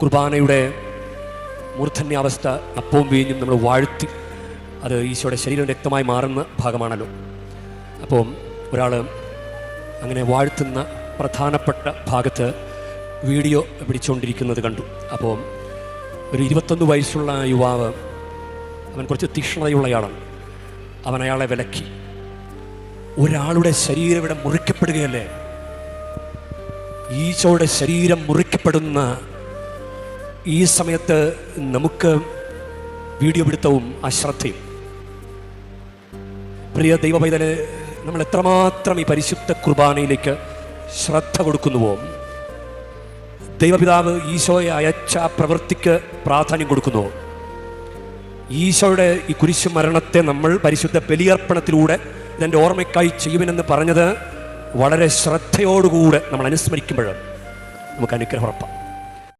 കുർബാനയുടെ മൂർധന്യാവസ്ഥ അപ്പവും വീഞ്ഞും നമ്മൾ വാഴ്ത്തി അത് ഈശോയുടെ ശരീരം രക്തമായി മാറുന്ന ഭാഗമാണല്ലോ. അപ്പോൾ ഒരാൾ അങ്ങനെ വാഴ്ത്തുന്ന പ്രധാനപ്പെട്ട ഭാഗത്ത് വീഡിയോ പിടിച്ചുകൊണ്ടിരിക്കുന്നത് കണ്ടു. അപ്പോൾ ഒരു 21 വയസ്സുള്ള യുവാവ്, അവൻ കുറച്ച് തീക്ഷ്ണതയുള്ളയാളാണ്. അവൻ അയാളെ വിലക്കി. ഒരാളുടെ ശരീരം ഇവിടെ മുറിക്കപ്പെടുകയല്ലേ, ഈശോയുടെ ശരീരം മുറിക്കപ്പെടുന്ന ഈ സമയത്ത് നമുക്ക് വീഡിയോ പിടുത്തവും അശ്രദ്ധയും. പ്രിയ ദൈവ പൈതലെ, നമ്മൾ എത്രമാത്രം ഈ പരിശുദ്ധ കുർബാനയിലേക്ക് ശ്രദ്ധ കൊടുക്കുന്നുവോ, ദൈവപിതാവ് ഈശോയെ അയച്ച പ്രവൃത്തിക്ക് പ്രാധാന്യം കൊടുക്കുന്നുവോ, ഈശോയുടെ ഈ കുരിശു മരണത്തെ നമ്മൾ പരിശുദ്ധ ബലിയർപ്പണത്തിലൂടെ ഇതിൻ്റെ ഓർമ്മയ്ക്കായി ചെയ്യുമെന്ന് പറഞ്ഞത് വളരെ ശ്രദ്ധയോടുകൂടെ നമ്മൾ അനുസ്മരിക്കുമ്പോൾ നമുക്ക് അനുഗ്രഹം ഉറപ്പാണ്.